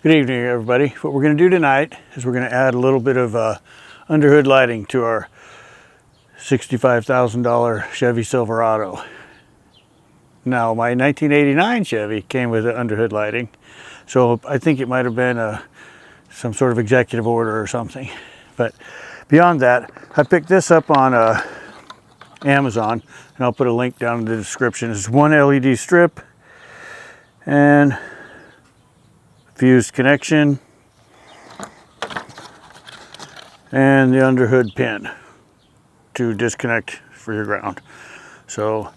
Good evening, everybody. What we're going to do tonight is we're going to add a little bit of underhood lighting to our $65,000 Chevy Silverado. Now, my 1989 Chevy came with the underhood lighting, so I think it might have been some sort of executive order or something. But beyond that, I picked this up on Amazon, and I'll put a link down in the description. It's one LED strip and fused connection and the underhood pin to disconnect for your ground. So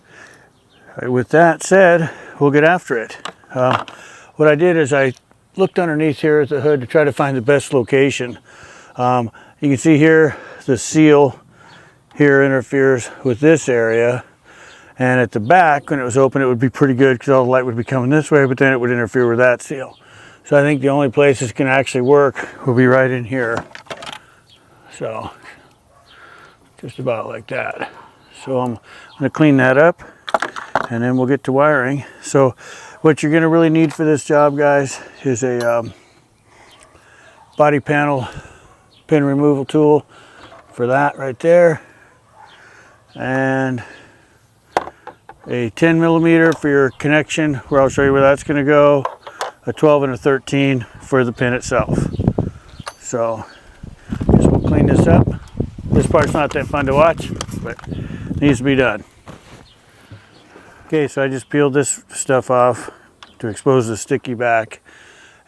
with that said, we'll get after it. What I did is I looked underneath here at the hood to try to find the best location. You can see here the seal here interferes with this area, and at the back when it was open it would be pretty good because all the light would be coming this way, but then it would interfere with that seal. So I think the only place this can actually work will be right in here. So just about like that. So I'm going to clean that up and then we'll get to wiring. So what you're going to really need for this job, guys, is a body panel pin removal tool for that right there, and a 10 millimeter for your connection, where I'll show you where that's going to go, a 12 and a 13 for the pin itself. So I guess we'll clean this up. This part's not that fun to watch, but it needs to be done. Okay, so I just peeled this stuff off to expose the sticky back,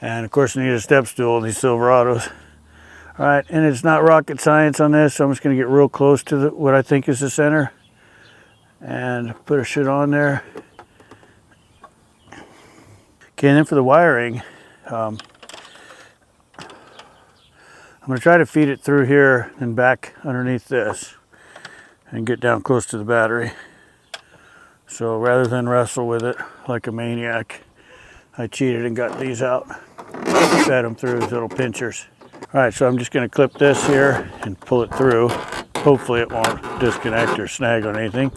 and of course I need a step stool in these Silverados. All right, and it's not rocket science on this, so I'm just going to get real close to what I think is the center and put a shit on there. Okay, and then for the wiring, I'm going to try to feed it through here and back underneath this and get down close to the battery. So rather than wrestle with it like a maniac, I cheated and got these out, fed them through these little pinchers. All right, so I'm just going to clip this here and pull it through. Hopefully it won't disconnect or snag on anything.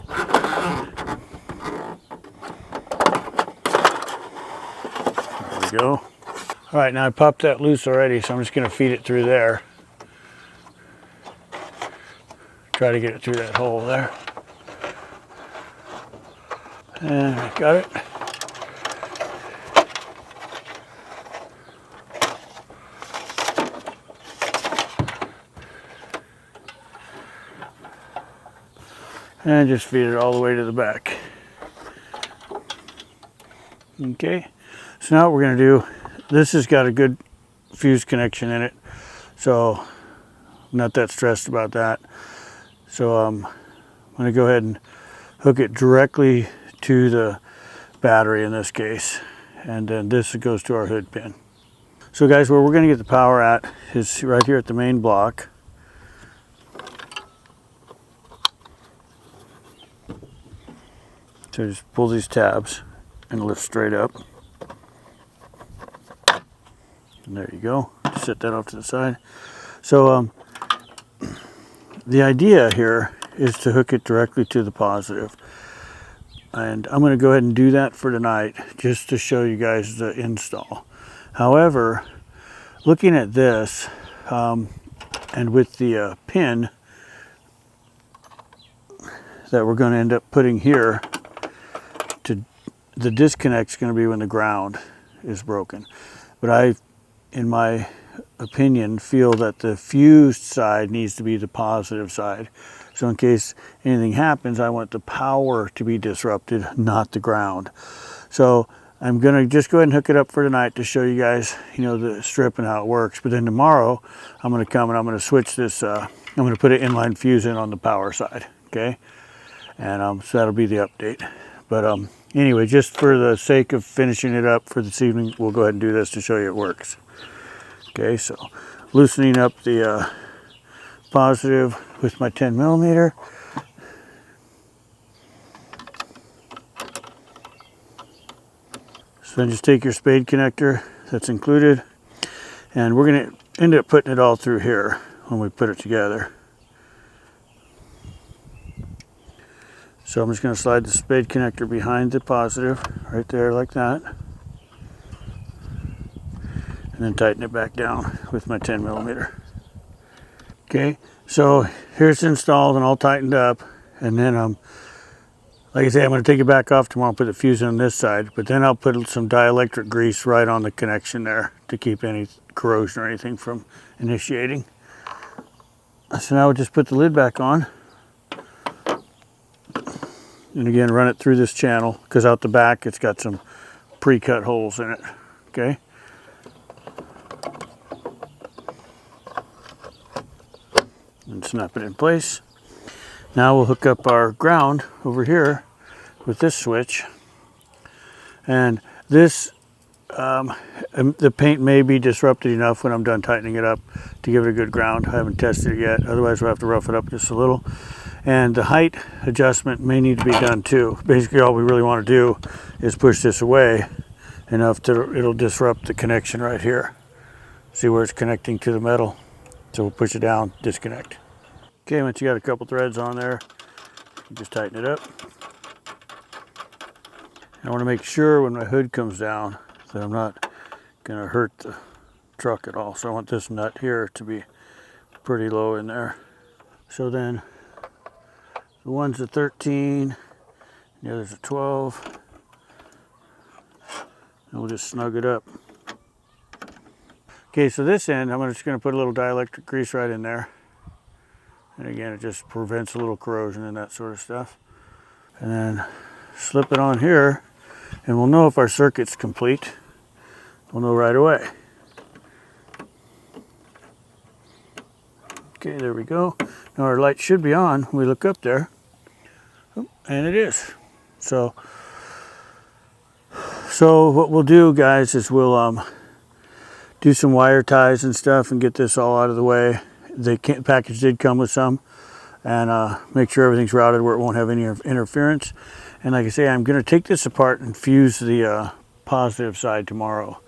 There we go. All right, now I popped that loose already, so I'm just going to feed it through there. Try to get it through that hole there. And I got it. And just feed it all the way to the back. Okay, so now what we're going to do, this has got a good fuse connection in it, so I'm not that stressed about that. So I'm going to go ahead and hook it directly to the battery in this case, and then this goes to our hood pin. So guys, where we're going to get the power at is right here at the main block. So just pull these tabs and lift straight up. And there you go. Just set that off to the side. So the idea here is to hook it directly to the positive. And I'm going to go ahead and do that for tonight just to show you guys the install. However, looking at this and with the pin that we're going to end up putting here, the disconnect is going to be when the ground is broken. But I, in my opinion, feel that the fused side needs to be the positive side. So in case anything happens, I want the power to be disrupted, not the ground. So I'm going to just go ahead and hook it up for tonight to show you guys, you know, the strip and how it works. But then tomorrow, I'm going to come and I'm going to switch this, I'm going to put an inline fuse in on the power side, okay? And so that'll be the update. But anyway, just for the sake of finishing it up for this evening, we'll go ahead and do this to show you it works. Okay, so loosening up the positive with my 10 millimeter. So then just take your spade connector that's included, and we're going to end up putting it all through here when we put it together. So I'm just going to slide the spade connector behind the positive right there like that. and then tighten it back down with my 10 millimeter. Okay, so here's installed and all tightened up, and then like I say, I'm going to take it back off tomorrow and put the fuse on this side, but then I'll put some dielectric grease right on the connection there to keep any corrosion or anything from initiating. So now we'll just put the lid back on, and again run it through this channel, because out the back it's got some pre-cut holes in it. Okay, and snap it in place. Now we'll hook up our ground over here with this switch, and this the paint may be disrupted enough when I'm done tightening it up to give it a good ground. I haven't tested it yet, otherwise we'll have to rough it up just a little. And the height adjustment may need to be done too. Basically all we really want to do is push this away enough that it'll disrupt the connection right here. See where it's connecting to the metal? So we'll push it down, disconnect. Okay, once you got a couple threads on there, you just tighten it up. I want to make sure when my hood comes down that I'm not going to hurt the truck at all. So I want this nut here to be pretty low in there. So then the one's a 13, the other's a 12. And we'll just snug it up. Okay, so this end, I'm just going to put a little dielectric grease right in there. And again, it just prevents a little corrosion and that sort of stuff. And then slip it on here, and we'll know if our circuit's complete. We'll know right away. Okay, there we go. Now our light should be on when we look up there. And it is. So what we'll do, guys, is we'll do some wire ties and stuff and get this all out of the way. The package did come with some, and make sure everything's routed where it won't have any interference. And like I say, I'm going to take this apart and fuse the positive side tomorrow.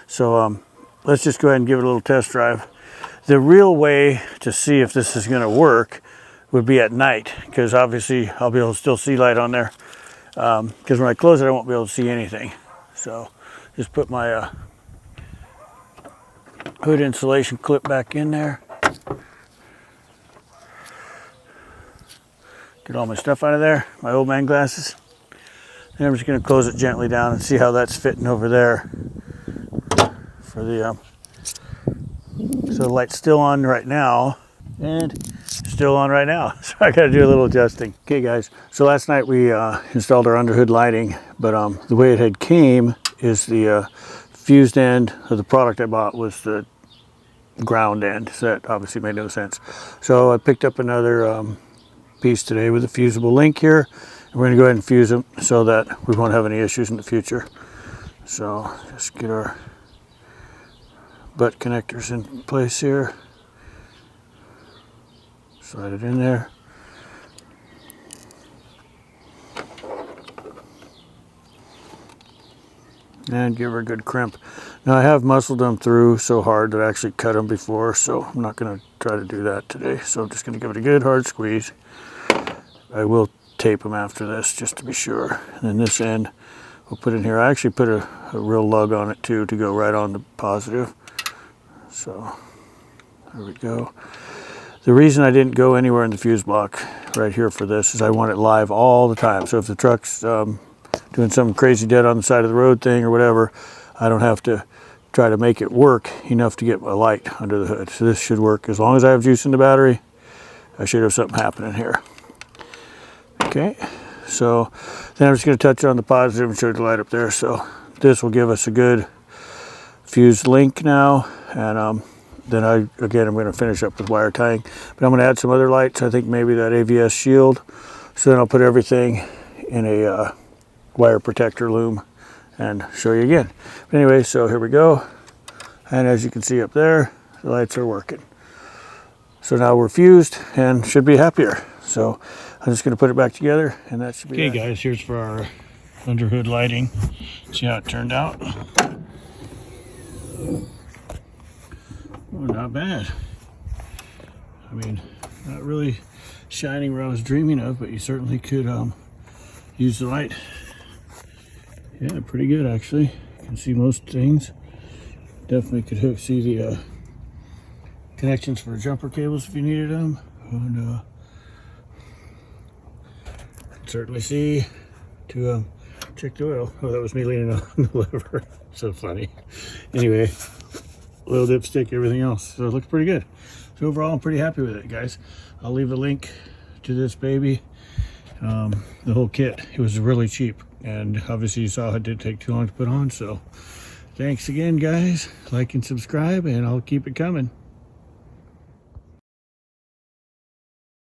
So let's just go ahead and give it a little test drive. The real way to see if this is going to work would be at night, because obviously I'll be able to still see light on there. Because when I close it, I won't be able to see anything. So just put my hood insulation clip back in there. Get all my stuff out of there, my old man glasses. And I'm just going to close it gently down and see how that's fitting over there. For the so the light's still on right now, and still on right now. So I got to do a little adjusting. Okay, guys. So last night we installed our underhood lighting, but the way it had came is the fused end of the product I bought was the ground end. So that obviously made no sense. So I picked up another piece today with a fusible link here. And we're going to go ahead and fuse them so that we won't have any issues in the future. So just get our butt connectors in place here. Slide it in there. And give her a good crimp. Now I have muscled them through so hard that I actually cut them before, so I'm not going to try to do that today. So I'm just going to give it a good hard squeeze. I will tape them after this just to be sure. And then this end we'll put in here. I actually put a real lug on it too to go right on the positive. So there we go. The reason I didn't go anywhere in the fuse block right here for this is I want it live all the time. So if the truck's doing some crazy dead on the side of the road thing or whatever, I don't have to try to make it work enough to get my light under the hood. So this should work. As long as I have juice in the battery, I should have something happening here. Okay, so then I'm just going to touch on the positive and show the light up there. So this will give us a good fused link now, and then I'm going to finish up with wire tying. But I'm going to add some other lights. I think maybe that AVS shield. So then I'll put everything in a wire protector loom and show you again. But anyway, so here we go. And as you can see up there, the lights are working. So now we're fused and should be happier. So I'm just going to put it back together, and that should be okay, guys. Here's for our underhood lighting. See how it turned out. Oh, not bad. I mean, not really shining where I was dreaming of, but you certainly could use the light. Yeah, pretty good actually. You can see most things. Definitely could see the connections for jumper cables if you needed them. And certainly see to check the oil. Oh, that was me leaning on the lever. So funny. Anyway, little dipstick, everything else. So it looks pretty good. So overall, I'm pretty happy with it, guys. I'll leave a link to this baby. The whole kit. It was really cheap. And obviously you saw it didn't take too long to put on. So thanks again, guys. Like and subscribe, and I'll keep it coming.